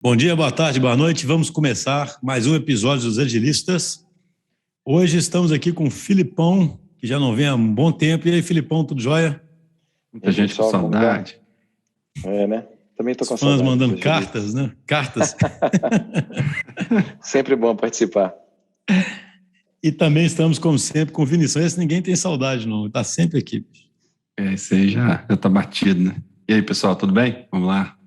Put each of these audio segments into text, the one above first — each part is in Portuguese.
Bom dia, boa tarde, boa noite. Vamos começar mais um episódio dos Agilistas. Hoje estamos aqui com o Filipão, que já não vem há um bom tempo. E aí, Filipão, tudo jóia? Muita gente com saudade. Né? Também estou com Os fãs saudade. mandando cartas, né? Cartas. Sempre bom participar. E também estamos, como sempre, com o Vinição. Esse ninguém tem saudade, não. Está sempre aqui. Esse aí já tá batido, né? E aí, pessoal, tudo bem? Vamos lá.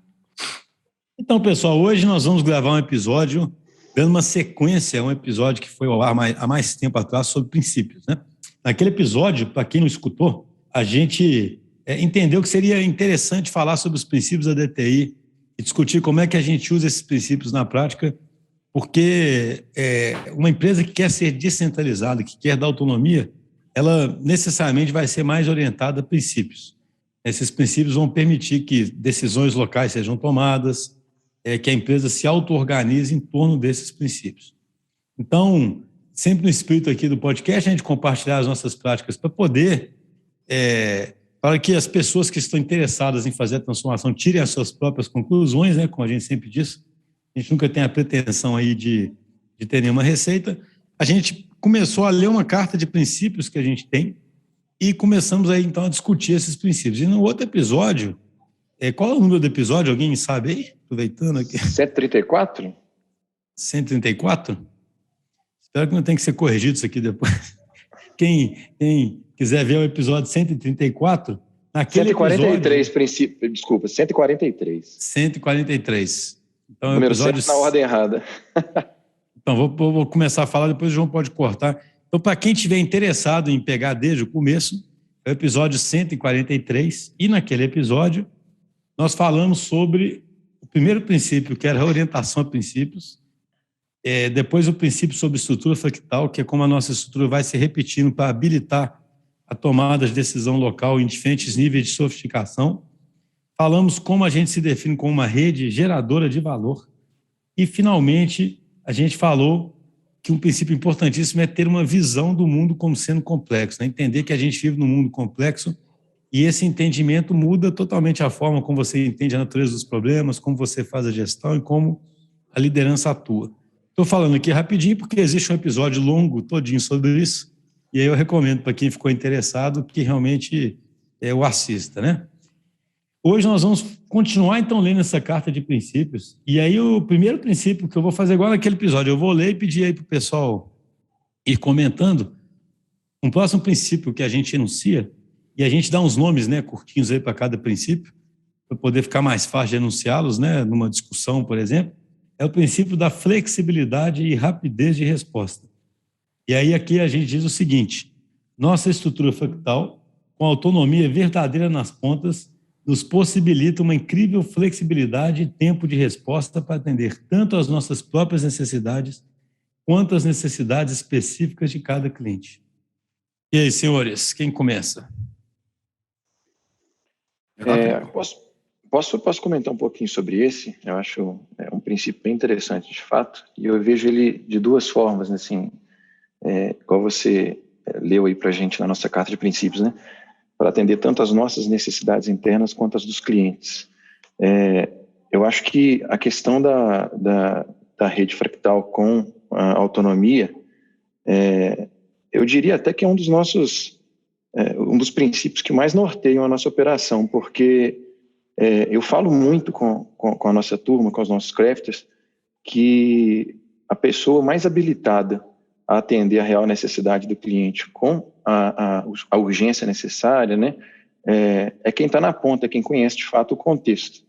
Então, pessoal, hoje nós vamos gravar um episódio, dando uma sequência a um episódio que foi ao ar há mais tempo atrás sobre princípios, né? Naquele episódio, para quem não escutou, a gente entendeu que seria interessante falar sobre os princípios da DTI e discutir como é que a gente usa esses princípios na prática, porque uma empresa que quer ser descentralizada, que quer dar autonomia, ela necessariamente vai ser mais orientada a princípios. Esses princípios vão permitir que decisões locais sejam tomadas, que a empresa se auto-organize em torno desses princípios. Então, sempre no espírito aqui do podcast, a gente compartilhar as nossas práticas para poder, para que as pessoas que estão interessadas em fazer a transformação tirem as suas próprias conclusões, né, como a gente sempre diz. A gente nunca tem a pretensão aí de ter nenhuma receita. A gente começou a ler uma carta de princípios que a gente tem e começamos aí, então, a discutir esses princípios. E no outro episódio, qual é o número do episódio? Alguém sabe aí? Aproveitando aqui. 134? 134? Espero que não tenha que ser corrigido isso aqui depois. Quem quiser ver o episódio 134, naquele 143 princípio, desculpa, 143. 143. Então, número episódio 100 na ordem errada. Então, vou começar a falar, depois o João pode cortar. Então, para quem estiver interessado em pegar desde o começo, é o episódio 143, e naquele episódio nós falamos sobre o primeiro princípio, que era a orientação a princípios, depois o princípio sobre estrutura fractal, que é como a nossa estrutura vai se repetindo para habilitar a tomada de decisão local em diferentes níveis de sofisticação. Falamos como a gente se define como uma rede geradora de valor. E, finalmente, a gente falou que um princípio importantíssimo é ter uma visão do mundo como sendo complexo, né? Entender que a gente vive num mundo complexo e esse entendimento muda totalmente a forma como você entende a natureza dos problemas, como você faz a gestão e como a liderança atua. Estou falando aqui rapidinho porque existe um episódio longo todinho sobre isso e aí eu recomendo para quem ficou interessado que realmente o assista, né? Hoje nós vamos continuar, então, lendo essa carta de princípios. E aí o primeiro princípio que eu vou fazer igual naquele episódio, eu vou ler e pedir aí para o pessoal ir comentando um próximo princípio que a gente enuncia, e a gente dá uns nomes, né, curtinhos aí para cada princípio, para poder ficar mais fácil de enunciá-los, né, numa discussão, por exemplo, é o princípio da flexibilidade e rapidez de resposta. E aí aqui a gente diz o seguinte: nossa estrutura fractal, com autonomia verdadeira nas pontas, nos possibilita uma incrível flexibilidade e tempo de resposta para atender tanto às nossas próprias necessidades quanto às necessidades específicas de cada cliente. E aí, senhores, quem começa? Posso comentar um pouquinho sobre esse? Eu acho um princípio bem interessante, de fato, e eu vejo ele de duas formas, né, assim, igual você leu aí para a gente na nossa carta de princípios, né? Para atender tanto as nossas necessidades internas quanto as dos clientes. Eu acho que a questão da rede fractal com a autonomia, eu diria até que é um dos princípios que mais norteiam a nossa operação, porque eu falo muito com a nossa turma, com os nossos crafters, que a pessoa mais habilitada a atender a real necessidade do cliente com a urgência necessária, né, é quem está na ponta, é quem conhece de fato o contexto.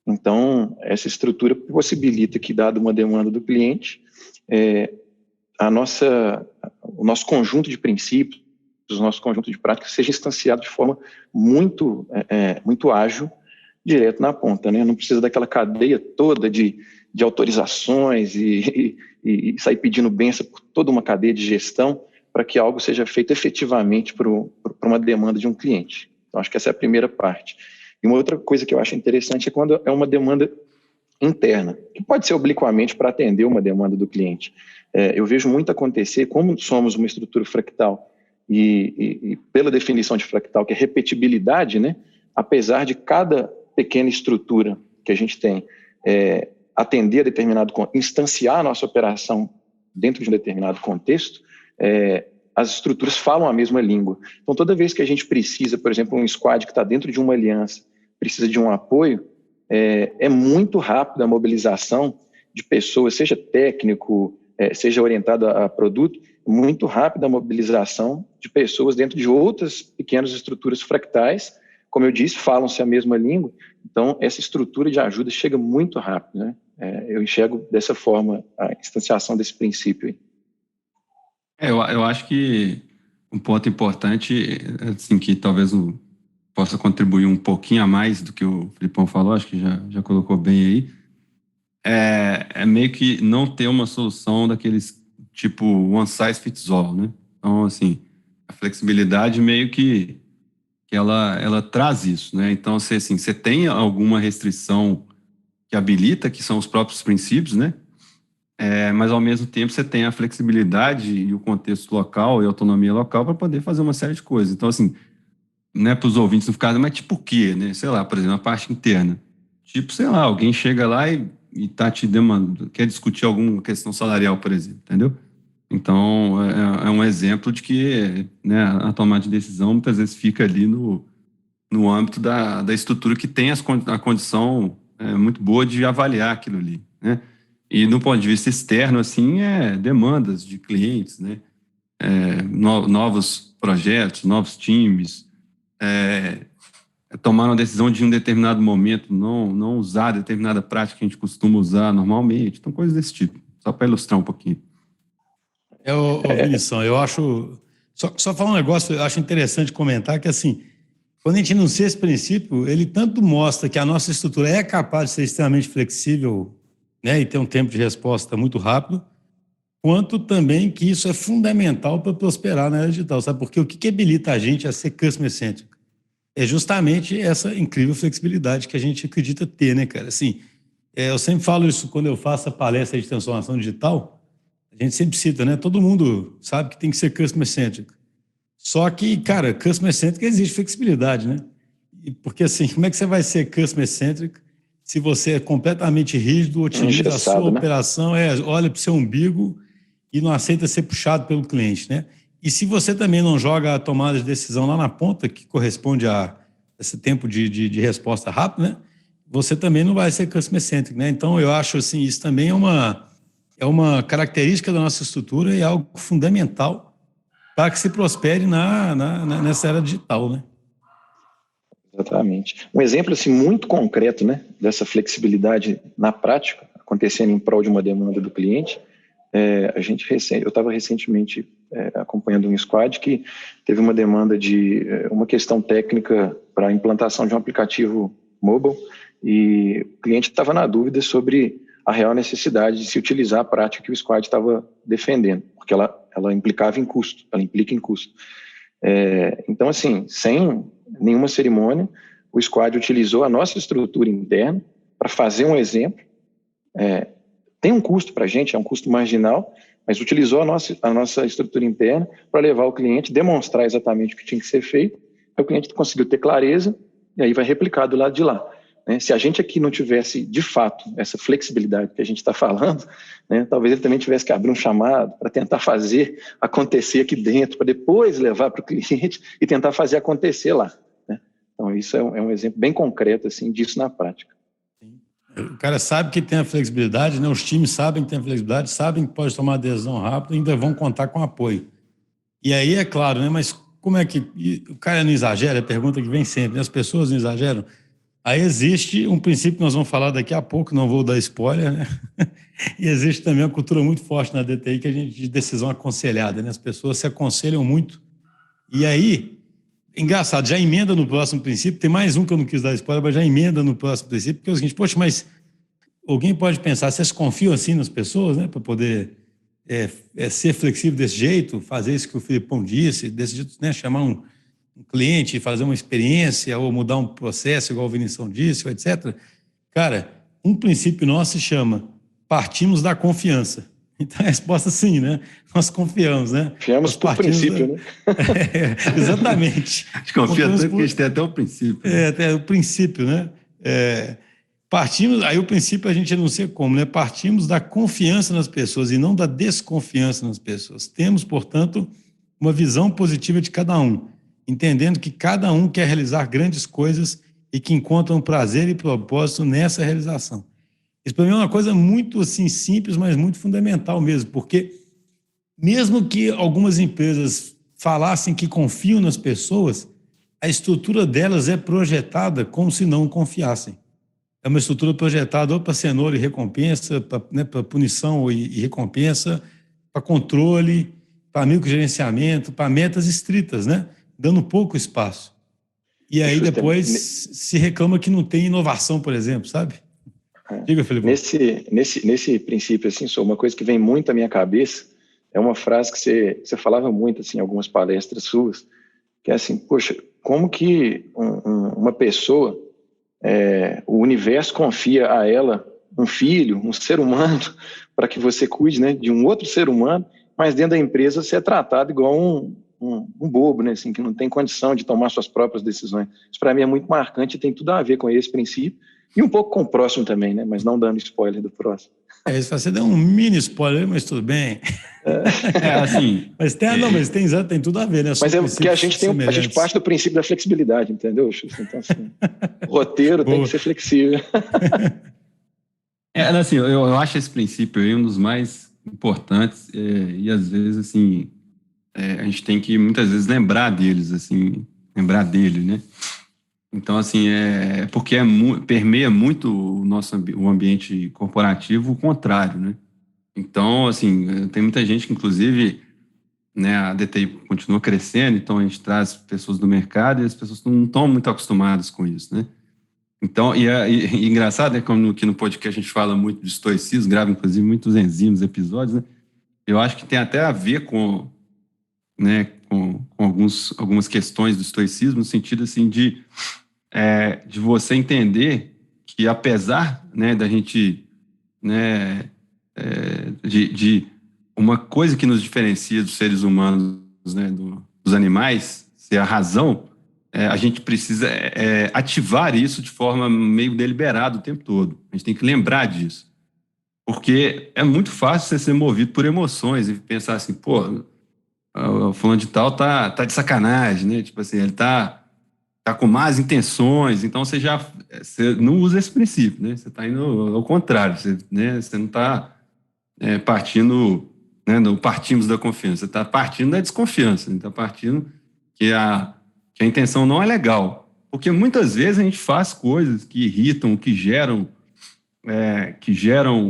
Então, essa estrutura possibilita que, dado uma demanda do cliente, o nosso conjunto de princípios, o nosso conjunto de práticas seja instanciado de forma muito ágil, direto na ponta, né? Não precisa daquela cadeia toda de autorizações e sair pedindo benção por toda uma cadeia de gestão para que algo seja feito efetivamente para uma demanda de um cliente. Então, acho que essa é a primeira parte. E uma outra coisa que eu acho interessante é quando é uma demanda interna, que pode ser obliquamente para atender uma demanda do cliente. Eu vejo muito acontecer, como somos uma estrutura fractal, e pela definição de fractal, que é repetibilidade, né? Apesar de cada pequena estrutura que a gente tem atender a determinado, instanciar a nossa operação dentro de um determinado contexto, as estruturas falam a mesma língua. Então, toda vez que a gente precisa, por exemplo, um squad que está dentro de uma aliança, precisa de um apoio, é muito rápido a mobilização de pessoas, seja técnico, seja orientado a produto, muito rápida a mobilização de pessoas dentro de outras pequenas estruturas fractais. Como eu disse, falam-se a mesma língua, então essa estrutura de ajuda chega muito rápido, né? Eu enxergo dessa forma a instanciação desse princípio aí. Eu acho que um ponto importante, assim, que talvez possa contribuir um pouquinho a mais do que o Filipão falou, acho que já colocou bem aí, é meio que não ter uma solução daqueles tipo one size fits all, né? Então, assim, a flexibilidade meio que ela traz isso, né? Então, você tem alguma restrição que habilita, que são os próprios princípios, né? Mas, ao mesmo tempo, você tem a flexibilidade e o contexto local e a autonomia local para poder fazer uma série de coisas. Então, assim, né, para os ouvintes não ficarem, mas tipo o quê, né? Sei lá, por exemplo, a parte interna. Tipo, sei lá, alguém chega lá e tá te demandando, quer discutir alguma questão salarial, por exemplo, entendeu? Então, é um exemplo de que, né, a tomada de decisão muitas vezes fica ali no âmbito da estrutura que tem a condição muito boa de avaliar aquilo ali, né? E, do ponto de vista externo, assim, demandas de clientes, né? Novos projetos, novos times, tomar uma decisão de um determinado momento, não usar determinada prática que a gente costuma usar normalmente. Então, coisas desse tipo, só para ilustrar um pouquinho. Vinição, eu acho... Só falar um negócio, eu acho interessante comentar que, assim, quando a gente enuncia esse princípio, ele tanto mostra que a nossa estrutura é capaz de ser extremamente flexível, né, e ter um tempo de resposta muito rápido, quanto também que isso é fundamental para prosperar na era digital, sabe? Porque o que habilita a gente a ser customer-centric é justamente essa incrível flexibilidade que a gente acredita ter, né, cara? Assim, eu sempre falo isso quando eu faço a palestra de transformação digital, a gente sempre cita, né? Todo mundo sabe que tem que ser customer-centric. Só que, cara, customer-centric exige flexibilidade, né? Porque, assim, como é que você vai ser customer-centric se você é completamente rígido, otimiza a sua operação, olha para o seu umbigo e não aceita ser puxado pelo cliente, né? E se você também não joga a tomada de decisão lá na ponta, que corresponde a esse tempo de resposta rápida, né? Você também não vai ser customer-centric, né? Então, eu acho assim, isso também é uma característica da nossa estrutura e é algo fundamental para que se prospere nessa era digital, né? Exatamente. Um exemplo assim, muito concreto, né, dessa flexibilidade na prática, acontecendo em prol de uma demanda do cliente, eu estava recentemente acompanhando um squad que teve uma demanda de uma questão técnica para a implantação de um aplicativo mobile e o cliente estava na dúvida sobre a real necessidade de se utilizar a prática que o squad estava defendendo, porque ela implica em custo. Então, assim, sem nenhuma cerimônia, o squad utilizou a nossa estrutura interna para fazer um exemplo. Tem um custo para a gente, é um custo marginal, mas utilizou a nossa estrutura interna para levar o cliente, demonstrar exatamente o que tinha que ser feito, aí o cliente conseguiu ter clareza e aí vai replicar do lado de lá. Né? Se a gente aqui não tivesse, de fato, essa flexibilidade que a gente está falando, né, talvez ele também tivesse que abrir um chamado para tentar fazer acontecer aqui dentro, para depois levar para o cliente e tentar fazer acontecer lá. Né? Então, isso é um exemplo bem concreto assim, disso na prática. O cara sabe que tem a flexibilidade, né? Os times sabem que tem a flexibilidade, sabem que pode tomar decisão rápida e ainda vão contar com apoio. E aí, é claro, né? Mas como é que... o cara não exagera? É a pergunta que vem sempre, né? As pessoas não exageram? Aí existe um princípio que nós vamos falar daqui a pouco, não vou dar spoiler, né? E existe também uma cultura muito forte na DTI que a gente de decisão aconselhada, né? As pessoas se aconselham muito. E aí, engraçado, já emenda no próximo princípio, tem mais um que eu não quis dar spoiler, mas já emenda no próximo princípio, porque é o seguinte, poxa, mas alguém pode pensar, vocês confiam assim nas pessoas, né? Para poder ser flexível desse jeito, fazer isso que o Filipão disse, desse jeito, né? Chamar um cliente, fazer uma experiência ou mudar um processo, igual o Vinição disse, etc. Cara, um princípio nosso se chama partimos da confiança. Então, a resposta é sim, né? Nós confiamos, né? Confiamos por princípio, né? Exatamente. A gente confia tanto que a gente tem até o princípio. Né? Até o princípio, né? partimos, aí o princípio a gente enuncia como, né? Partimos da confiança nas pessoas e não da desconfiança nas pessoas. Temos, portanto, uma visão positiva de cada um, entendendo que cada um quer realizar grandes coisas e que encontram prazer e propósito nessa realização. Isso para mim é uma coisa muito assim, simples, mas muito fundamental mesmo, porque mesmo que algumas empresas falassem que confiam nas pessoas, a estrutura delas é projetada como se não confiassem. É uma estrutura projetada ou para cenoura e recompensa, para, né, para punição e recompensa, para controle, para microgerenciamento, para metas estritas, né? Dando pouco espaço. E aí depois se reclama que não tem inovação, por exemplo, sabe? Diga, Felipe. Nesse princípio, assim, uma coisa que vem muito à minha cabeça é uma frase que você falava muito assim, em algumas palestras suas, que é assim, poxa, como que uma pessoa, o universo confia a ela um filho, um ser humano, para que você cuide, né, de um outro ser humano, mas dentro da empresa você é tratado igual um bobo, né, assim, que não tem condição de tomar suas próprias decisões. Isso para mim é muito marcante e tem tudo a ver com esse princípio e um pouco com o próximo também, né, mas não dando spoiler do próximo. Você deu um mini spoiler, mas tudo bem. Assim. Mas tem tudo a ver, né? Mas é porque a gente parte do princípio da flexibilidade, entendeu, Xuxa? Então, assim, o roteiro tem que ser flexível. Assim, eu acho esse princípio aí um dos mais importantes e às vezes, assim, a gente tem que muitas vezes lembrar deles, assim, lembrar dele, né? Então, assim, porque permeia muito o ambiente corporativo, o contrário, né? Então, assim, tem muita gente que, inclusive, né, a DTI continua crescendo, então a gente traz pessoas do mercado e as pessoas não estão muito acostumadas com isso, né? Então, e engraçado, né, como que no podcast a gente fala muito de estoicismo, grava, inclusive, muitos enzimas, episódios, né? Eu acho que tem até a ver com algumas questões do estoicismo, no sentido, assim, de você entender que, apesar, né, da gente, né, de uma coisa que nos diferencia dos seres humanos, né, dos animais, ser a razão, a gente precisa ativar isso de forma meio deliberada o tempo todo. A gente tem que lembrar disso. Porque é muito fácil você ser movido por emoções e pensar assim, pô, o fulano de tal tá de sacanagem, né? Tipo assim, ele tá com más intenções, então você não usa esse princípio, né? Você está indo ao contrário, você não está partindo, né, não partimos da confiança, você está partindo da desconfiança, está partindo que a intenção não é legal, porque muitas vezes a gente faz coisas que irritam, que geram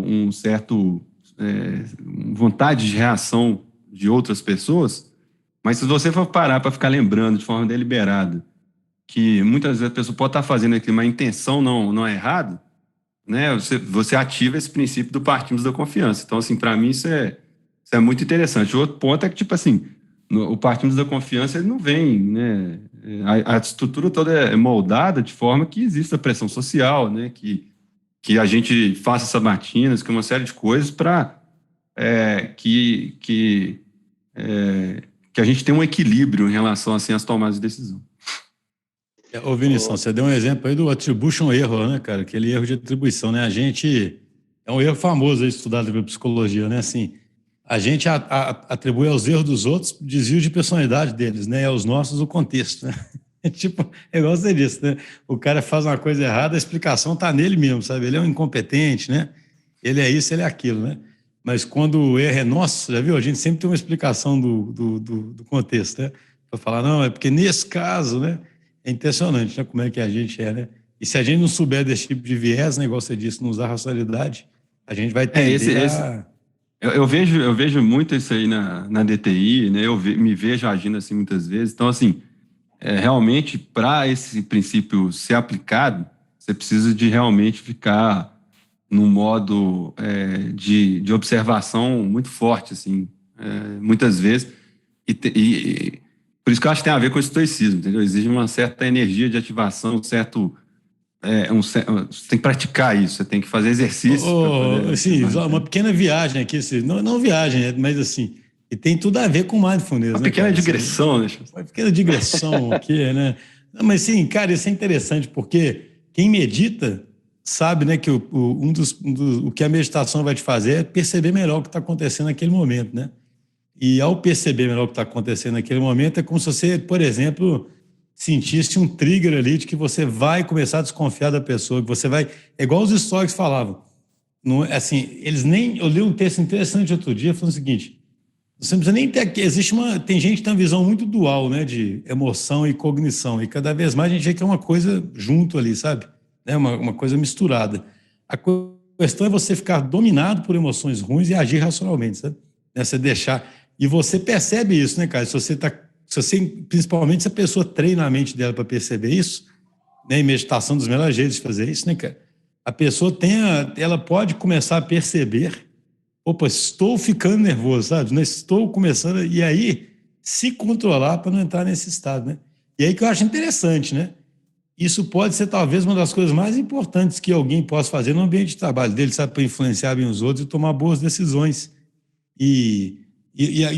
um certo vontade de reação de outras pessoas, mas se você for parar para ficar lembrando de forma deliberada que muitas vezes a pessoa pode estar fazendo aquilo, mas a intenção não é errada, né? Você ativa esse princípio do partimos da confiança. Então, assim, para mim isso é muito interessante. O outro ponto é que, tipo assim, o partimos da confiança ele não vem, né? A estrutura toda é moldada de forma que exista pressão social, né? Que a gente faça sabatinas, que uma série de coisas para que a gente tenha um equilíbrio em relação, assim, às tomadas de decisão. Ô, Vinição, você deu um exemplo aí do attribution erro, né, cara? Aquele erro de atribuição, né? É um erro famoso aí estudado pela psicologia, né? Assim, a gente atribui aos erros dos outros desvio de personalidade deles, né? E aos nossos o contexto, né? É igual você disse, né? O cara faz uma coisa errada, a explicação tá nele mesmo, sabe? Ele é um incompetente, né? Ele é isso, ele é aquilo, né? Mas quando o erro é nosso, já viu? A gente sempre tem uma explicação do contexto, né? Para falar, não, é porque nesse caso, né? É impressionante, né, como é que a gente né? E se a gente não souber desse tipo de viés, né, igual você disse, não usar racionalidade, a gente vai tender a... Eu vejo muito isso aí na DTI, né? Me vejo agindo assim muitas vezes. Então, assim, realmente, para esse princípio ser aplicado, você precisa de realmente ficar num modo de observação muito forte, assim, muitas vezes. E por isso que eu acho que tem a ver com o estoicismo, entendeu? Exige uma certa energia de ativação, você tem que praticar isso, você tem que fazer exercício. Assim, uma pequena viagem aqui, não viagem, mas assim, e tem tudo a ver com mindfulness. Uma pequena digressão, né? Uma pequena digressão aqui, né? Não, mas sim, cara, isso é interessante, porque quem medita sabe, né, que o que a meditação vai te fazer é perceber melhor o que está acontecendo naquele momento, né? E ao perceber melhor o que está acontecendo naquele momento, é como se você, por exemplo, sentisse um trigger ali de que você vai começar a desconfiar da pessoa, que você vai... É igual os estoicos falavam. Não, assim, eles nem... Eu li um texto interessante outro dia falando o seguinte: você não precisa nem ter... Tem gente que tem uma visão muito dual, né, de emoção e cognição, e cada vez mais a gente vê que é uma coisa junto ali, sabe? É uma coisa misturada. A questão é você ficar dominado por emoções ruins e agir racionalmente, sabe? Você deixar... E você percebe isso, né, cara? Principalmente se a pessoa treina a mente dela para perceber isso, né? E meditação dos melhores jeitos de fazer isso, né, cara? A pessoa ela pode começar a perceber: opa, estou ficando nervoso, sabe? Não estou começando... E aí, se controlar para não entrar nesse estado, né? E aí que eu acho interessante, né? Isso pode ser talvez uma das coisas mais importantes que alguém possa fazer no ambiente de trabalho dele, sabe? Para influenciar bem os outros e tomar boas decisões. E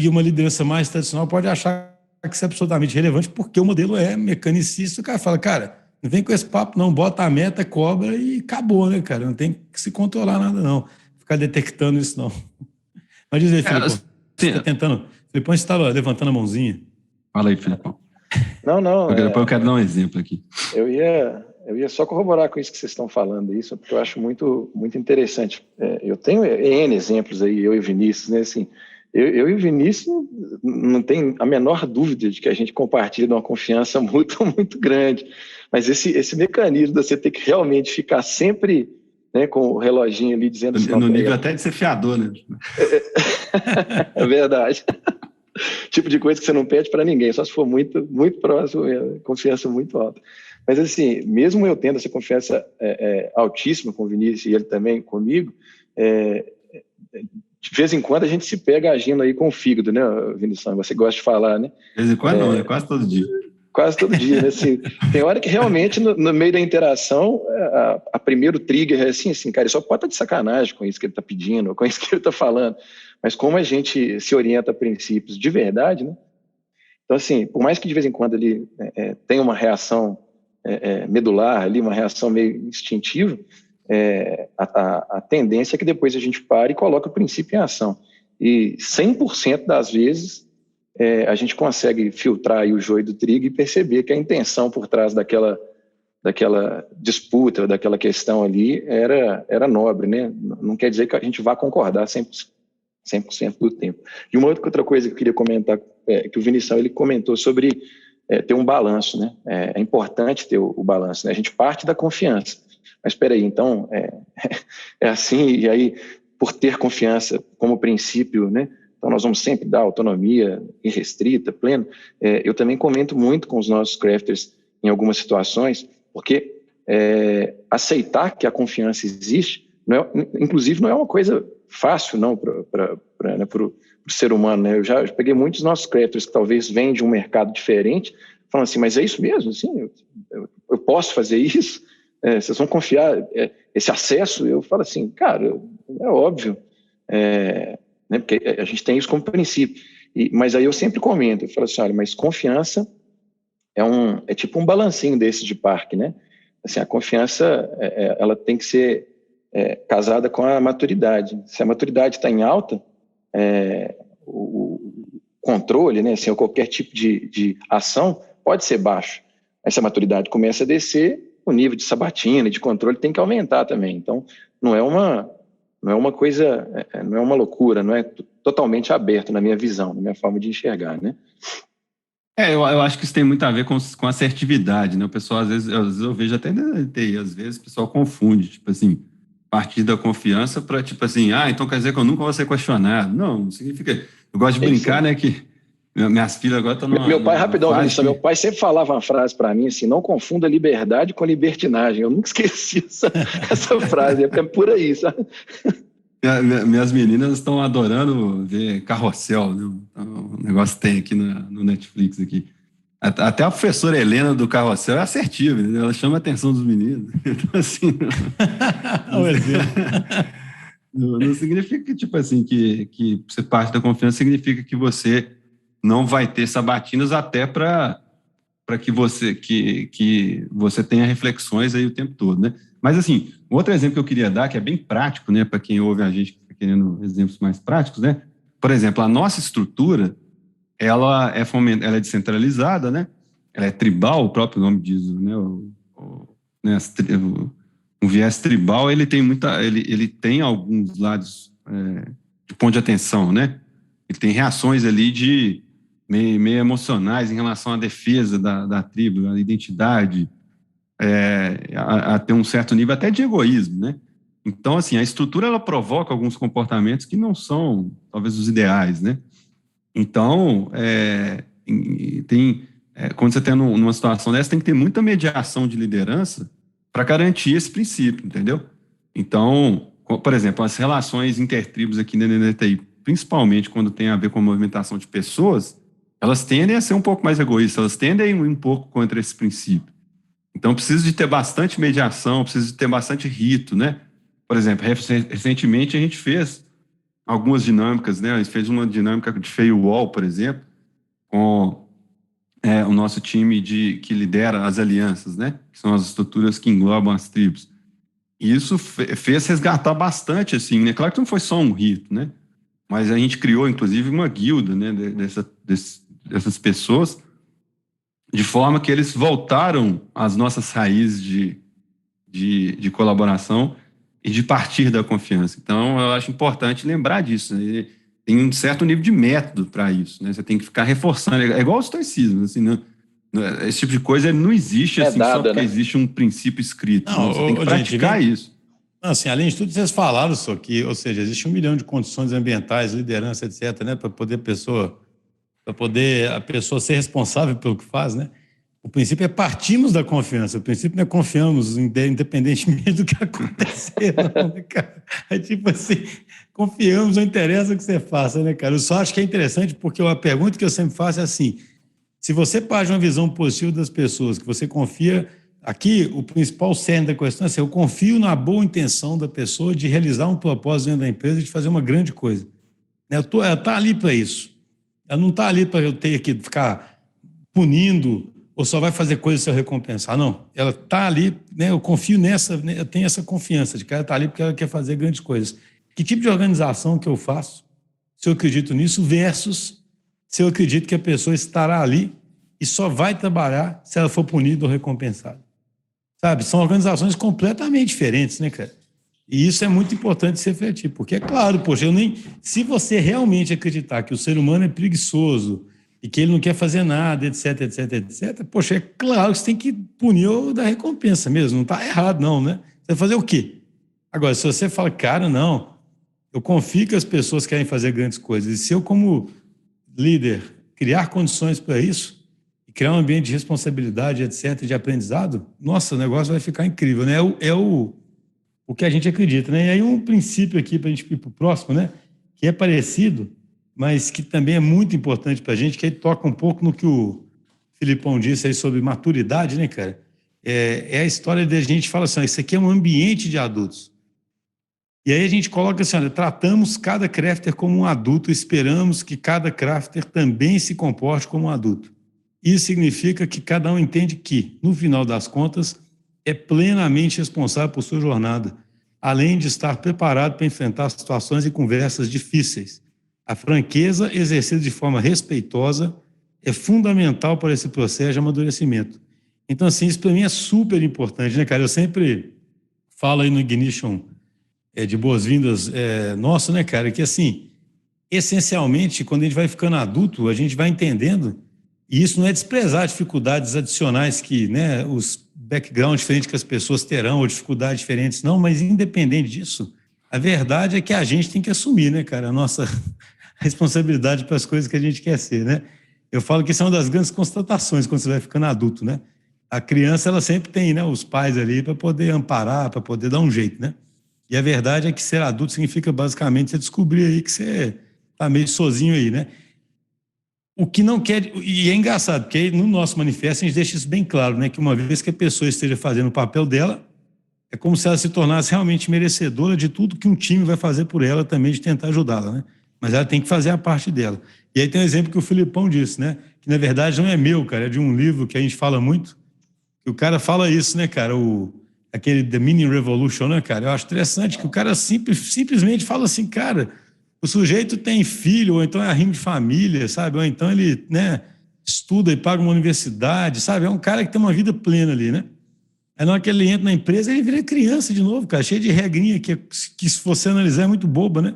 uma liderança mais tradicional pode achar que isso é absolutamente relevante porque o modelo é mecanicista. O cara fala: cara, não vem com esse papo não, bota a meta, cobra e acabou, né, cara? Não tem que se controlar nada não, ficar detectando isso não. Mas diz aí, Filipão, você está tentando... Filipão está levantando a mãozinha. Fala aí, Filipão. Não. Depois eu quero dar um exemplo aqui. Eu ia só corroborar com isso que vocês estão falando, isso, porque eu acho muito, muito interessante. Eu tenho N exemplos aí, eu e o Vinícius, né? Assim, eu e o Vinícius não tem a menor dúvida de que a gente compartilha uma confiança muito, muito grande. Mas esse mecanismo de você ter que realmente ficar sempre, né, com o reloginho ali dizendo assim... No nível até de ser fiador, né? É verdade. Tipo de coisa que você não pede para ninguém, só se for muito, muito próximo, confiança muito alta. Mas assim, mesmo eu tendo essa confiança altíssima com o Vinícius e ele também comigo, de vez em quando a gente se pega agindo aí com o fígado, né, Vinícius? Você gosta de falar, né? De vez em quando não, é quase todo dia. Quase todo dia, né? Assim, tem hora que realmente no meio da interação a primeiro trigger é assim, cara, ele só pode estar de sacanagem com isso que ele está pedindo, ou com isso que ele está falando. Mas como a gente se orienta a princípios de verdade, né? Então, assim, por mais que de vez em quando ele tenha uma reação medular ali, uma reação meio instintiva, a tendência é que depois a gente pare e coloque o princípio em ação. E 100% das vezes a gente consegue filtrar aí o joio do trigo e perceber que a intenção por trás daquela disputa, daquela questão ali era nobre, né? Não quer dizer que a gente vá concordar 100% do tempo. E uma outra coisa que eu queria comentar, que o Vinição ele comentou sobre ter um balanço, né? É importante ter o balanço, né? A gente parte da confiança. Mas espera aí, então, é assim, e aí, por ter confiança como princípio, né? Então, nós vamos sempre dar autonomia irrestrita, plena. Eu também comento muito com os nossos crafters em algumas situações, porque aceitar que a confiança existe, inclusive, não é uma coisa fácil, não, para o ser humano, né? Eu já peguei muitos nossos crafters que talvez vêm de um mercado diferente, falando assim: mas é isso mesmo? Assim, eu posso fazer isso? Vocês vão confiar esse acesso? Eu falo assim, cara, é óbvio, né, porque a gente tem isso como princípio. Mas aí eu sempre comento, eu falo assim: olha, mas confiança é tipo um balancinho desse de parque, né? Assim, a confiança ela tem que ser casada com a maturidade. Se a maturidade está em alta, o controle, né, assim, ou qualquer tipo de ação pode ser baixo. Essa maturidade começa a descer, o nível de sabatina, de controle tem que aumentar também. Então, não é uma coisa, não é uma loucura, não é totalmente aberto na minha visão, na minha forma de enxergar, né? Eu acho que isso tem muito a ver com assertividade, né? O pessoal, às vezes eu vejo até na TI, às vezes o pessoal confunde, tipo assim, partir da confiança para, tipo assim, então quer dizer que eu nunca vou ser questionado. Não significa... Eu gosto de brincar, né, que minhas filhas agora estão numa... Meu pai, rapidão, Vinícius, meu pai sempre falava uma frase para mim assim: não confunda liberdade com libertinagem. Eu nunca esqueci essa frase, é por aí, sabe? Minhas meninas estão adorando ver Carrossel, né? O negócio tem aqui no Netflix aqui. Até a professora Helena do Carrossel é assertiva, né? Ela chama a atenção dos meninos. Então, assim... não significa que, tipo assim, que você parte da confiança, significa que você não vai ter sabatinas até para que você tenha reflexões aí o tempo todo, né? Mas, assim, outro exemplo que eu queria dar, que é bem prático, né, para quem ouve a gente que está querendo exemplos mais práticos, né? Por exemplo, a nossa estrutura, ela é descentralizada, né? Ela é tribal, o próprio nome diz, né? Né, o viés tribal, ele tem alguns lados de ponto de atenção, né? Ele tem reações ali meio emocionais em relação à defesa da tribo, à identidade, a ter um certo nível até de egoísmo, né? Então, assim, a estrutura, ela provoca alguns comportamentos que não são, talvez, os ideais, né? Então, quando você está numa situação dessa, tem que ter muita mediação de liderança para garantir esse princípio, entendeu? Então, por exemplo, as relações intertribos aqui na NTI, principalmente quando tem a ver com a movimentação de pessoas, elas tendem a ser um pouco mais egoístas, elas tendem a ir um pouco contra esse princípio. Então, precisa de ter bastante mediação, precisa de ter bastante rito, né? Por exemplo, recentemente a gente fez algumas dinâmicas, né? A gente fez uma dinâmica de firewall, por exemplo, com o nosso time que lidera as alianças, né? Que são as estruturas que englobam as tribos. E isso fez resgatar bastante, assim, né? Claro que não foi só um rito, né? Mas a gente criou, inclusive, uma guilda, né? Dessas pessoas, de forma que eles voltaram às nossas raízes de colaboração e de partir da confiança. Então, eu acho importante lembrar disso, né? Tem um certo nível de método para isso, né? Você tem que ficar reforçando. É igual o estoicismo, assim, né? Esse tipo de coisa não existe assim, só porque existe um princípio escrito. Não, você tem que praticar isso. Não, assim, além de tudo, vocês falaram isso aqui, ou seja, existe 1 milhão de condições ambientais, liderança, etc., né? Para poder a pessoa ser responsável pelo que faz, né? O princípio é partimos da confiança. O princípio não é confiamos, independentemente do que acontecer, não, né, cara? É tipo assim, confiamos, não interessa o que você faça, né, cara? Eu só acho que é interessante porque a pergunta que eu sempre faço é assim, se você parte de uma visão positiva das pessoas, que você confia, aqui o principal cerne da questão é assim, eu confio na boa intenção da pessoa de realizar um propósito dentro da empresa e de fazer uma grande coisa. Ela está ali para isso. Ela não está ali para eu ter que ficar punindo ou só vai fazer coisas se eu recompensar. Não, ela está ali, né, eu confio nessa, né, eu tenho essa confiança de que ela está ali porque ela quer fazer grandes coisas. Que tipo de organização que eu faço, se eu acredito nisso, versus se eu acredito que a pessoa estará ali e só vai trabalhar se ela for punida ou recompensada. Sabe? São organizações completamente diferentes, né, cara? E isso é muito importante se refletir, porque é claro, poxa, se você realmente acreditar que o ser humano é preguiçoso e que ele não quer fazer nada, etc, etc, etc, poxa, é claro que você tem que punir ou dar recompensa mesmo, não está errado não, né? Você vai fazer o quê? Agora, se você fala, cara, não, eu confio que as pessoas querem fazer grandes coisas, e se eu, como líder, criar condições para isso, e criar um ambiente de responsabilidade, etc., de aprendizado, nossa, o negócio vai ficar incrível, né? O que a gente acredita, né? E aí um princípio aqui para a gente ir para o próximo, né? Que é parecido, mas que também é muito importante para a gente, que aí toca um pouco no que o Filipão disse aí sobre maturidade, né, cara? É a história de a gente fala assim, ó, isso aqui é um ambiente de adultos. E aí a gente coloca assim, olha, tratamos cada crafter como um adulto, esperamos que cada crafter também se comporte como um adulto. Isso significa que cada um entende que, no final das contas, é plenamente responsável por sua jornada, além de estar preparado para enfrentar situações e conversas difíceis. A franqueza exercida de forma respeitosa é fundamental para esse processo de amadurecimento. Então, assim, isso para mim é super importante, né, cara? Eu sempre falo aí no Ignition de boas-vindas nosso, né, cara? Que, assim, essencialmente, quando a gente vai ficando adulto, a gente vai entendendo, e isso não é desprezar dificuldades adicionais que, né, os background diferente que as pessoas terão, ou dificuldades diferentes, não, mas independente disso, a verdade é que a gente tem que assumir, né, cara, a nossa responsabilidade para as coisas que a gente quer ser, né? Eu falo que isso é uma das grandes constatações quando você vai ficando adulto, né? A criança, ela sempre tem, né, os pais ali para poder amparar, para poder dar um jeito, né? E a verdade é que ser adulto significa basicamente você descobrir aí que você está meio sozinho aí, né? O que não quer... E é engraçado, porque no nosso manifesto a gente deixa isso bem claro, né? Que uma vez que a pessoa esteja fazendo o papel dela, é como se ela se tornasse realmente merecedora de tudo que um time vai fazer por ela também, de tentar ajudá-la, né? Mas ela tem que fazer a parte dela. E aí tem um exemplo que o Filipão disse, né? Que na verdade não é meu, cara, é de um livro que a gente fala muito, que o cara fala isso, né, cara? aquele The Mini Revolution, né, cara? Eu acho interessante que o cara simplesmente fala assim, cara, o sujeito tem filho, ou então é arrimo de família, sabe? Ou então ele, né, estuda e paga uma universidade, sabe? É um cara que tem uma vida plena ali, né? Aí na hora que ele entra na empresa, ele vira criança de novo, cara, cheio de regrinha que se você analisar é muito boba, né?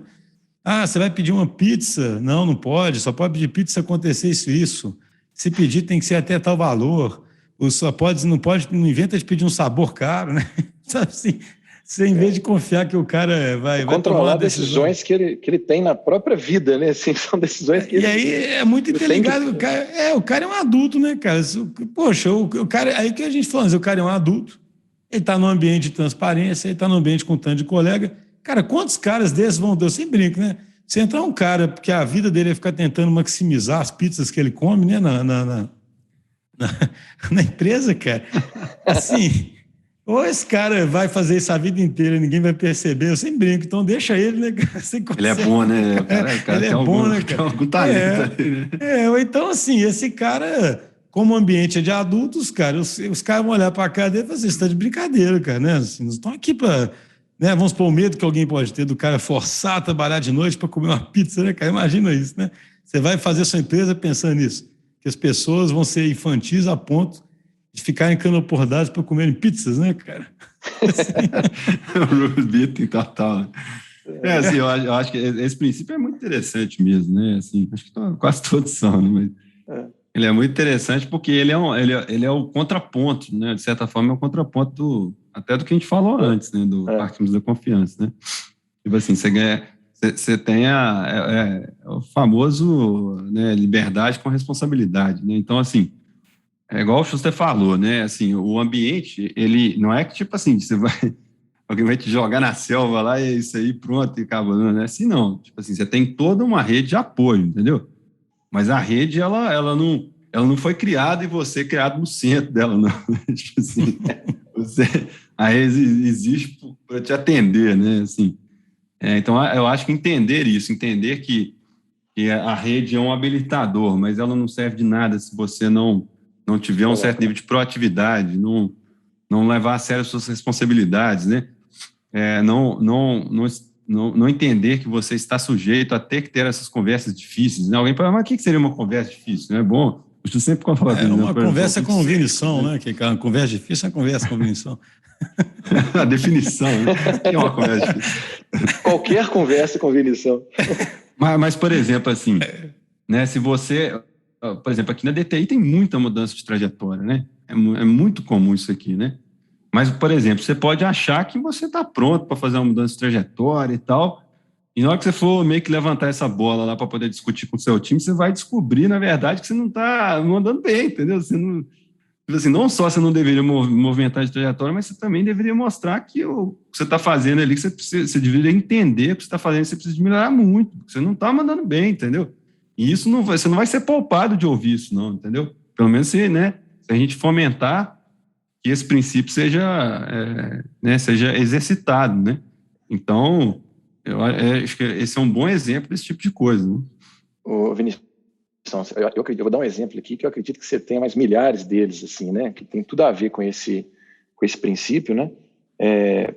Ah, você vai pedir uma pizza? Não, não pode, só pode pedir pizza se acontecer isso. Se pedir tem que ser até tal valor. Ou só pode, não pode, não inventa de pedir um sabor caro, né? Sabe assim? Você, em vez de confiar que o cara vai tomar uma decisão. Decisões que ele tem na própria vida, né? Assim, são decisões que E aí é muito interligado. O cara é um adulto, né, cara? Poxa, o cara. Aí que a gente falando, o cara é um adulto, ele está num ambiente de transparência, ele está num ambiente com um tanto de colega. Cara, quantos caras desses vão ter? Eu sempre brinco, né? Se entrar um cara que a vida dele é ficar tentando maximizar as pizzas que ele come, né, na empresa, cara, assim, ou esse cara vai fazer isso a vida inteira e ninguém vai perceber, eu sempre brinco, então deixa ele, né, cara? Ele é bom, né? O cara ele é bom, né, cara? Tem algum talento aí, né? Ou então, assim, esse cara, como o ambiente é de adultos, cara, os caras vão olhar pra cara dele e falar assim, você tá de brincadeira, cara, né? Assim, nós estamos aqui pra... Né, vamos supor o medo que alguém pode ter do cara forçar a trabalhar de noite para comer uma pizza, né, cara? Imagina isso, né? Você vai fazer sua empresa pensando nisso, que as pessoas vão ser infantis a ponto de ficarem canopordadas para comerem pizzas, né, cara? O Ruth total. Assim, eu acho que esse princípio é muito interessante mesmo, né? Assim, acho que quase todos são, né? Mas ele é muito interessante porque ele é o contraponto, né? De certa forma, é o contraponto até do que a gente falou antes, né? Do partimos da confiança, né? Tipo assim, você tem o famoso, né, liberdade com responsabilidade, né? Então, assim, é igual o Schuster falou, né? Assim, o ambiente, ele não é que, tipo assim, alguém vai te jogar na selva lá e é isso aí, pronto, e acaba. Não é assim, não. Tipo assim, você tem toda uma rede de apoio, entendeu? Mas a rede, ela não foi criada e você criado no centro dela, não. Tipo assim, a rede existe para te atender, né? Assim, então, eu acho que entender isso, entender que a rede é um habilitador, mas ela não serve de nada se você não tiver um certo nível de proatividade, não levar a sério as suas responsabilidades, né? Não entender que você está sujeito a ter que ter essas conversas difíceis. Né? Alguém fala, mas o que seria uma conversa difícil? Não é bom? Eu sempre falo uma conversa com cognição, né? Que uma conversa difícil é uma conversa com cognição. A definição, né? O que é uma conversa difícil? Qualquer conversa com cognição. Mas, por exemplo, assim, né? Se você... Por exemplo, aqui na DTI tem muita mudança de trajetória, né? É muito comum isso aqui, né? Mas, por exemplo, você pode achar que você está pronto para fazer uma mudança de trajetória e tal, e na hora que você for meio que levantar essa bola lá para poder discutir com o seu time, você vai descobrir, na verdade, que você não está andando bem, entendeu? Você não, assim, não só você não deveria movimentar de trajetória, mas você também deveria mostrar que o que você está fazendo ali, que você deveria entender o que você está fazendo, você precisa melhorar muito, porque você não está mandando bem, entendeu? E isso você não vai ser poupado de ouvir isso, não, entendeu? Pelo menos se a gente fomentar que esse princípio seja exercitado, né? Então, eu acho que esse é um bom exemplo desse tipo de coisa, né? Ô, Vinícius, eu vou dar um exemplo aqui que eu acredito que você tenha mais milhares deles, assim, né? Que tem tudo a ver com esse princípio, né?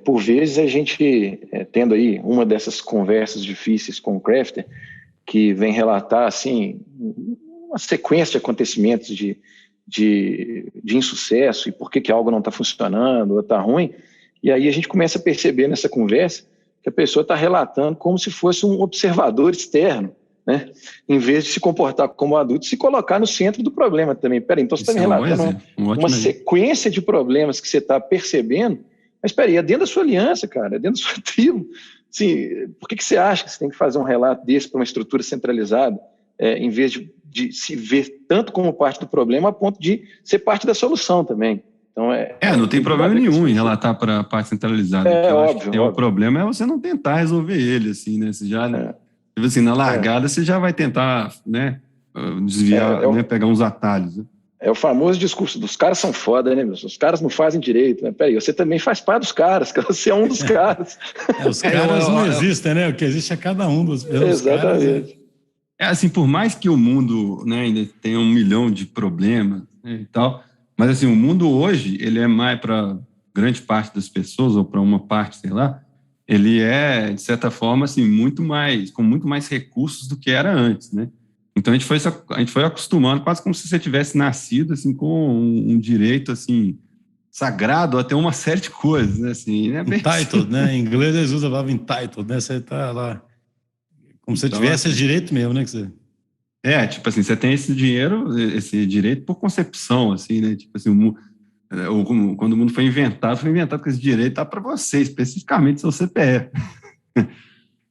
Por vezes a gente, tendo aí uma dessas conversas difíceis com o crafter, que vem relatar, assim, uma sequência de acontecimentos de insucesso e por que algo não está funcionando ou está ruim, e aí a gente começa a perceber nessa conversa que a pessoa está relatando como se fosse um observador externo, né? Em vez de se comportar como adulto, se colocar no centro do problema também. Peraí, então você está me relatando uma sequência de problemas que você está percebendo, mas peraí, é dentro da sua aliança, cara, é dentro da sua tribo. Assim, por que você acha que você tem que fazer um relato desse para uma estrutura centralizada, em vez de se ver tanto como parte do problema, a ponto de ser parte da solução também? Então, não tem problema nenhum em relatar para a parte centralizada. Óbvio. O problema é você não tentar resolver ele, assim, né? Você já, assim, na largada, você já vai tentar, né, desviar, né, pegar uns atalhos, né? É o famoso discurso dos caras são foda, né, meus? Os caras não fazem direito, né? Peraí, você também faz parte dos caras, você é um dos caras. Os caras não existem, né? O que existe é cada um dos Exatamente. caras. Assim, por mais que o mundo, né, ainda tenha 1 milhão de problemas, né, e tal, mas assim, o mundo hoje, ele é mais para grande parte das pessoas, ou para uma parte, sei lá, ele é, de certa forma, assim, com muito mais recursos do que era antes, né? Então, a gente foi acostumando, quase como se você tivesse nascido, assim, com um direito, assim, sagrado a ter uma série de coisas, né? Assim, né? Entitled, né? Em inglês eles usam a palavra entitled, né? Você tá lá, como se você Então, tivesse assim, direito mesmo, né? Que você... tipo assim, você tem esse direito por concepção, assim, né? Tipo assim, quando o mundo foi inventado com esse direito tá para você, especificamente seu CPF.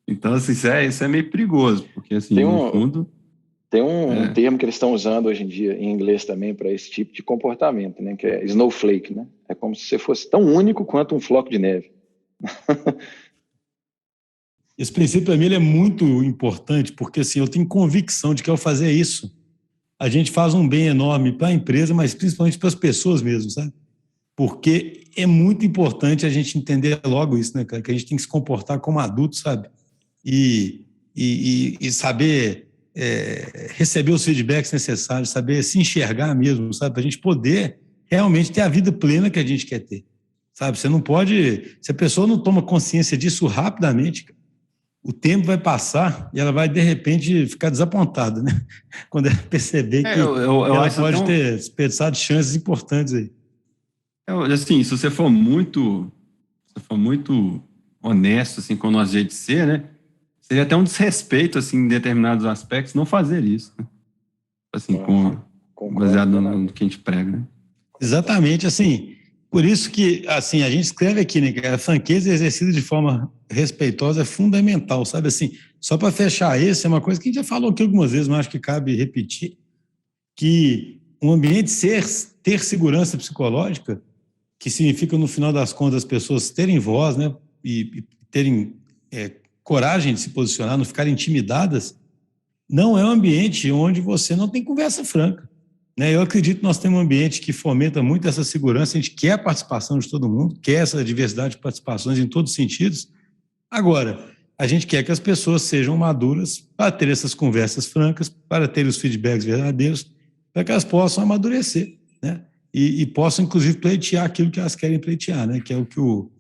Então, assim, isso é meio perigoso, porque, assim, Tem no um, fundo... tem um É, termo que eles estão usando hoje em dia, em inglês também, para esse tipo de comportamento, né? Que é snowflake, né? É como se você fosse tão único quanto um floco de neve. Esse princípio, para mim, ele é muito importante, porque assim, eu tenho convicção de que ao fazer isso, a gente faz um bem enorme para a empresa, mas principalmente para as pessoas mesmo, sabe? Porque é muito importante a gente entender logo isso, né, cara? Que a gente tem que se comportar como adulto, sabe? E saber receber os feedbacks necessários, saber se enxergar mesmo, sabe? Para a gente poder realmente ter a vida plena que a gente quer ter, sabe? Você não pode... Se a pessoa não toma consciência disso rapidamente, o tempo vai passar e ela vai, de repente, ficar desapontada, né? Quando ela perceber que eu ela acho até pode ter desperdiçado chances importantes aí. assim, se você for muito honesto, assim, com o nosso jeito de ser, né? Seria até um desrespeito, assim, em determinados aspectos, não fazer isso, né? Assim, Concordo baseado no plenamente. que a gente prega, né? Exatamente, assim, por isso que, assim, a gente escreve aqui, né, que a franqueza exercida de forma respeitosa é fundamental, sabe, assim, só para fechar esse, é uma coisa que a gente já falou aqui algumas vezes, mas acho que cabe repetir, que um ambiente ter segurança psicológica, que significa, no final das contas, as pessoas terem voz, né, e terem coragem de se posicionar, não ficarem intimidadas, não é um ambiente onde você não tem conversa franca. Né? Eu acredito que nós temos um ambiente que fomenta muito essa segurança, a gente quer a participação de todo mundo, quer essa diversidade de participações em todos os sentidos. Agora, a gente quer que as pessoas sejam maduras para ter essas conversas francas, para ter os feedbacks verdadeiros, para que elas possam amadurecer, né? E possam, inclusive, pleitear aquilo que elas querem pleitear, né? Que é o que o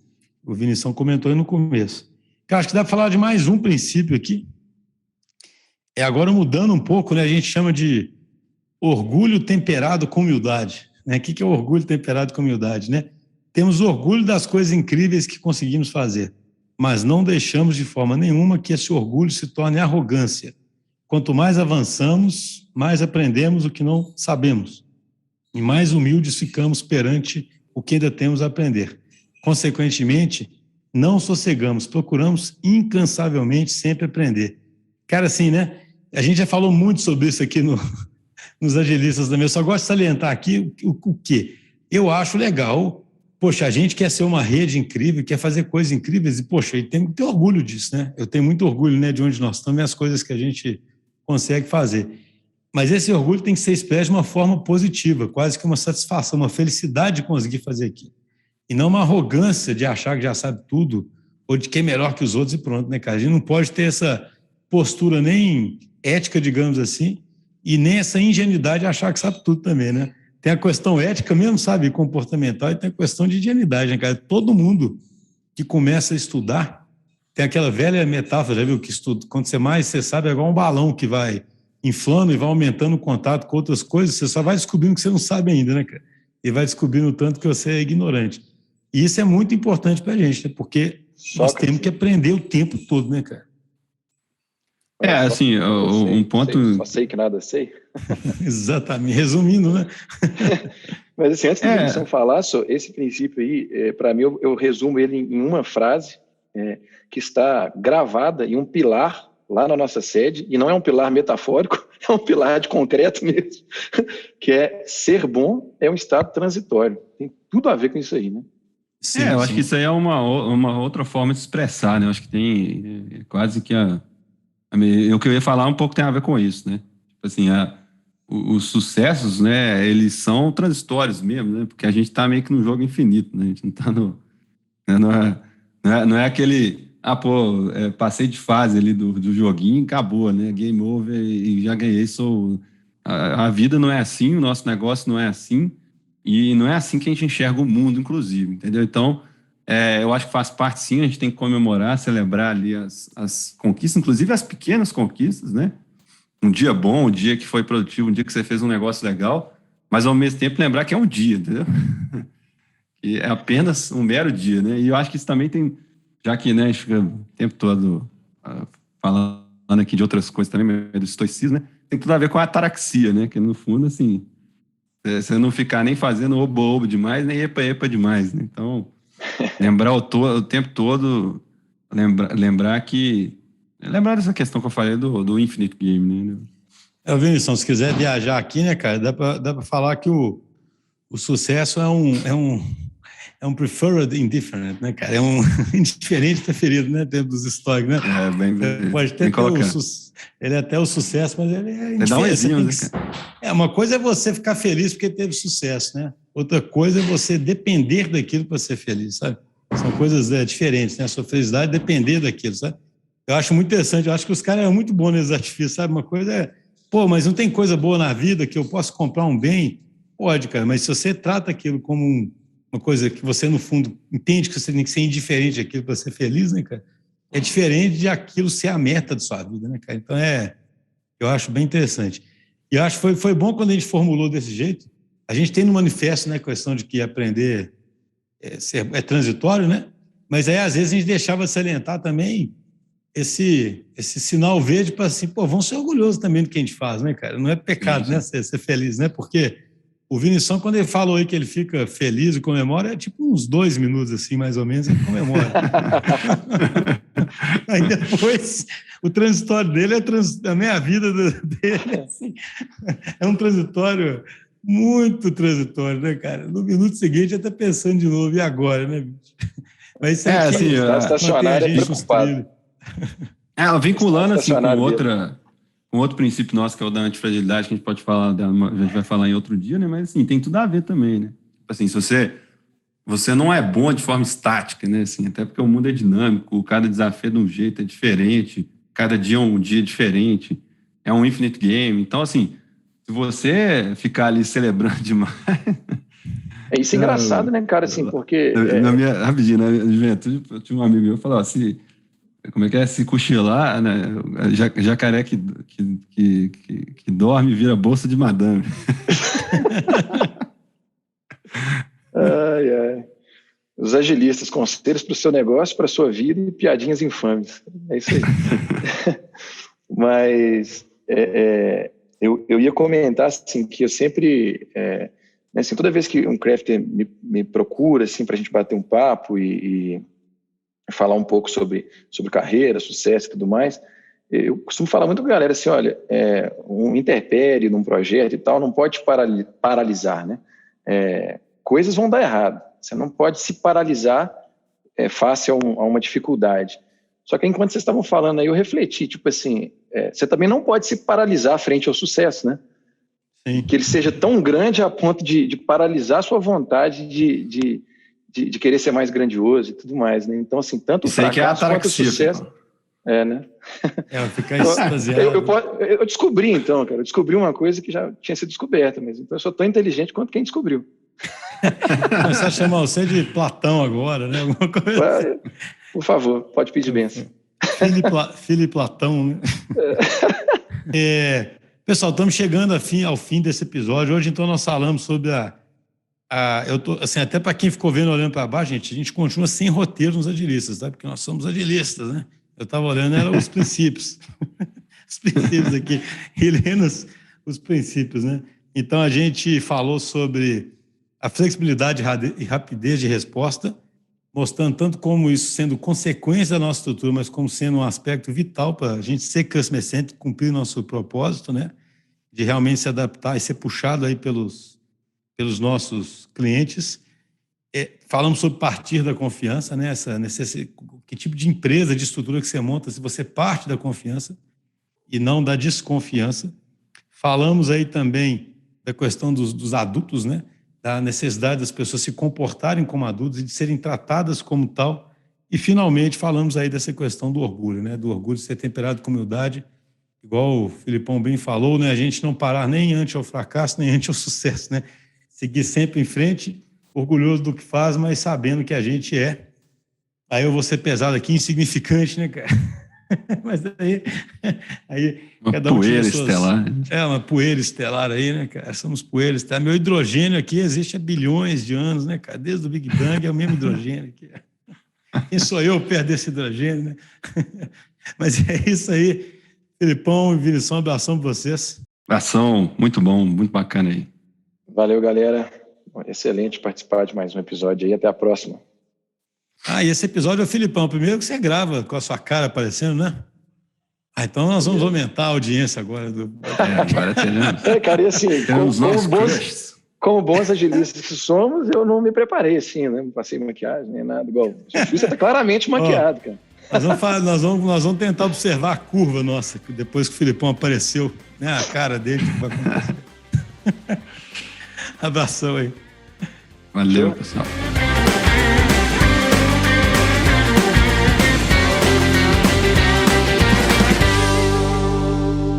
Vinição comentou aí no começo. Eu acho que dá para falar de mais um princípio aqui. Agora mudando um pouco, né? A gente chama de orgulho temperado com humildade. Né? O que é orgulho temperado com humildade? Né? Temos orgulho das coisas incríveis que conseguimos fazer, mas não deixamos de forma nenhuma que esse orgulho se torne arrogância. Quanto mais avançamos, mais aprendemos o que não sabemos e mais humildes ficamos perante o que ainda temos a aprender. Consequentemente, não sossegamos, procuramos incansavelmente sempre aprender. Cara, assim, né? A gente já falou muito sobre isso aqui nos agilistas também. Eu só gosto de salientar aqui o quê? Eu acho legal. Poxa, a gente quer ser uma rede incrível, quer fazer coisas incríveis e, poxa, e tem que ter orgulho disso, né? Eu tenho muito orgulho, né, de onde nós estamos e as coisas que a gente consegue fazer. Mas esse orgulho tem que ser expresso de uma forma positiva, quase que uma satisfação, uma felicidade de conseguir fazer aquilo. E não uma arrogância de achar que já sabe tudo ou de que é melhor que os outros e pronto, né, cara? A gente não pode ter essa postura nem ética, digamos assim, e nem essa ingenuidade de achar que sabe tudo também, né? Tem a questão ética mesmo, sabe, comportamental, e tem a questão de ingenuidade, né, cara? Todo mundo que começa a estudar tem aquela velha metáfora, já viu, que estuda, quando você sabe, é igual um balão que vai inflando e vai aumentando o contato com outras coisas, você só vai descobrindo que você não sabe ainda, né, cara? E vai descobrindo o tanto que você é ignorante. E isso é muito importante pra gente, né? Porque nós temos que Sócrates. aprender o tempo todo, né, cara? Assim, Nada um sei, ponto... só sei que nada sei. Exatamente. Resumindo, né? Mas assim, antes do Vinição É, falar, só, esse princípio aí, para mim, eu resumo ele em uma frase que está gravada em um pilar lá na nossa sede, e não é um pilar metafórico, é um pilar de concreto mesmo, que é: ser bom é um estado transitório. Tem tudo a ver com isso aí, né? Sim, eu acho que sim. isso aí é uma outra forma de se expressar, né? Eu acho que tem quase que o que eu ia falar um pouco tem a ver com isso, né? Tipo assim, os sucessos, né, eles são transitórios mesmo, né? Porque a gente tá meio que num jogo infinito, né? A gente não tá né, não é aquele, passei de fase ali do joguinho e acabou, né? Game over e já ganhei, a vida não é assim, o nosso negócio não é assim, E não é assim que a gente enxerga o mundo, inclusive, entendeu? Então, eu acho que faz parte, sim, a gente tem que comemorar, celebrar ali as conquistas, inclusive as pequenas conquistas, né? Um dia bom, um dia que foi produtivo, um dia que você fez um negócio legal, mas ao mesmo tempo lembrar que é um dia, entendeu? E é apenas um mero dia, né? E eu acho que isso também tem, já que, né, a gente fica o tempo todo falando aqui de outras coisas também, do estoicismo, né? Tem tudo a ver com a ataraxia, né? Que no fundo, assim, você não ficar nem fazendo obo-obo demais, nem epa-epa demais, né? Então, lembrar o tempo todo, lembrar dessa questão que eu falei do Infinite Game, né? Vinícius, se quiser viajar aqui, né, cara, dá pra falar que o sucesso é um preferred indifferent, né, cara? É um indiferente preferido, né, dentro dos estoicos, né? Pode até ter ele é até o sucesso, mas ele é indiferente. Dá um exemplo, né, cara? Uma coisa é você ficar feliz porque teve sucesso, né? Outra coisa é você depender daquilo para ser feliz, sabe? São coisas diferentes, né? A sua felicidade depender daquilo, sabe? Eu acho muito interessante, eu acho que os caras eram muito bons nesses artifícios, sabe? Uma coisa é, mas não tem coisa boa na vida que eu possa comprar um bem? Pode, cara, mas se você trata aquilo como uma coisa que você, no fundo, entende que você tem que ser indiferente daquilo para ser feliz, né, cara? É diferente de aquilo ser a meta da sua vida, né, cara? Então, eu acho bem interessante. E eu acho que foi bom quando a gente formulou desse jeito. A gente tem no manifesto, né, a questão de que aprender é transitório, né? Mas aí, às vezes, a gente deixava salientar também esse sinal verde para assim, vamos ser orgulhosos também do que a gente faz, né, cara? Não é pecado, sim, né, ser feliz, né? Porque o Vinição, quando ele falou aí que ele fica feliz e comemora, é tipo uns 2 minutos, assim, mais ou menos, ele comemora. Aí depois, o transitório dele também a vida dele, assim, é um transitório muito transitório, né, cara? No minuto seguinte, já está pensando de novo, e agora, né, bicho? Mas isso aqui assim, está estacionário, é preocupado. Vinculando assim com outro princípio nosso, que é o da antifragilidade, que a gente pode falar, a gente vai falar em outro dia, né? Mas assim, tem tudo a ver também, né? Assim, se você não é bom de forma estática, né? Assim, até porque o mundo é dinâmico, cada desafio é de um jeito, é diferente, cada dia é um dia diferente, é um infinite game. Então, assim, se você ficar ali celebrando demais... Isso é engraçado, né, cara? Assim, porque... Rapidinho, na juventude, eu tinha um amigo meu que falou assim... Como é que é? Se cochilar, né? Jacaré que dorme vira bolsa de madame. Ai. Os agilistas, conselhos para o seu negócio, para a sua vida e piadinhas infames. É isso aí. Mas eu ia comentar assim, que eu sempre... assim, toda vez que um crafter me procura assim, para a gente bater um papo e falar um pouco sobre carreira, sucesso e tudo mais, eu costumo falar muito com a galera assim, olha, um interpério num projeto e tal não pode paralisar, né? Coisas vão dar errado, você não pode se paralisar face a uma dificuldade. Só que enquanto vocês estavam falando aí, eu refleti, tipo assim, você também não pode se paralisar frente ao sucesso, né? Sim. Que ele seja tão grande a ponto de paralisar a sua vontade de querer ser mais grandioso e tudo mais, né? Então, assim, tanto o fracasso quanto o sucesso... né? Ficar extasiado. Eu descobri, então, cara, eu descobri uma coisa que já tinha sido descoberta, mas então eu sou tão inteligente quanto quem descobriu. Começar a chamar você de Platão agora, né? Alguma coisa assim. Por favor, pode pedir bênção. Filho e Platão, né? Pessoal, estamos chegando ao fim desse episódio. Hoje, então, nós falamos sobre eu tô, assim, até para quem ficou vendo, olhando para baixo, a gente continua sem roteiro nos agilistas, tá? Porque nós somos agilistas, né? Eu estava olhando, eram os princípios. Os princípios aqui, e lendo os princípios, né? Então, a gente falou sobre a flexibilidade e rapidez de resposta, mostrando tanto como isso sendo consequência da nossa estrutura, mas como sendo um aspecto vital para a gente ser customer-centric, cumprir nosso propósito, né? De realmente se adaptar e ser puxado aí pelos nossos clientes. Falamos sobre partir da confiança, né? Que tipo de empresa, de estrutura que você monta se você parte da confiança e não da desconfiança. Falamos aí também da questão dos adultos, né? Da necessidade das pessoas se comportarem como adultos e de serem tratadas como tal. E, finalmente, falamos aí dessa questão do orgulho, né? Do orgulho de ser temperado com humildade, igual o Filipão bem falou, né? A gente não parar nem ante ao fracasso, nem ante ao sucesso, né? seguir sempre em frente, orgulhoso do que faz, mas sabendo que a gente é. Aí eu vou ser pesado aqui, insignificante, né, cara? Mas aí uma cada um poeira estelar. Uma poeira estelar aí, né, cara? Somos poeira estelar. Meu hidrogênio aqui existe há bilhões de anos, né, cara? Desde o Big Bang é o mesmo hidrogênio aqui. Quem sou eu perto desse hidrogênio, né? Mas é isso aí. Filipão e Vinição, um abração para vocês. Abração, muito bom, muito bacana aí. Valeu, galera. Excelente participar de mais um episódio aí. Até a próxima. E esse episódio é o Filipão. Primeiro que você grava com a sua cara aparecendo, né? Então nós vamos aumentar a audiência agora. Agora teremos. Cara, e assim, como bons agilistas que somos, eu não me preparei assim, né? Não passei maquiagem nem nada. Igual. Você tá claramente maquiado, cara. Nós vamos tentar observar a curva nossa, depois que o Filipão apareceu, né? A cara dele que vai acontecer. Abração aí. Valeu, pessoal.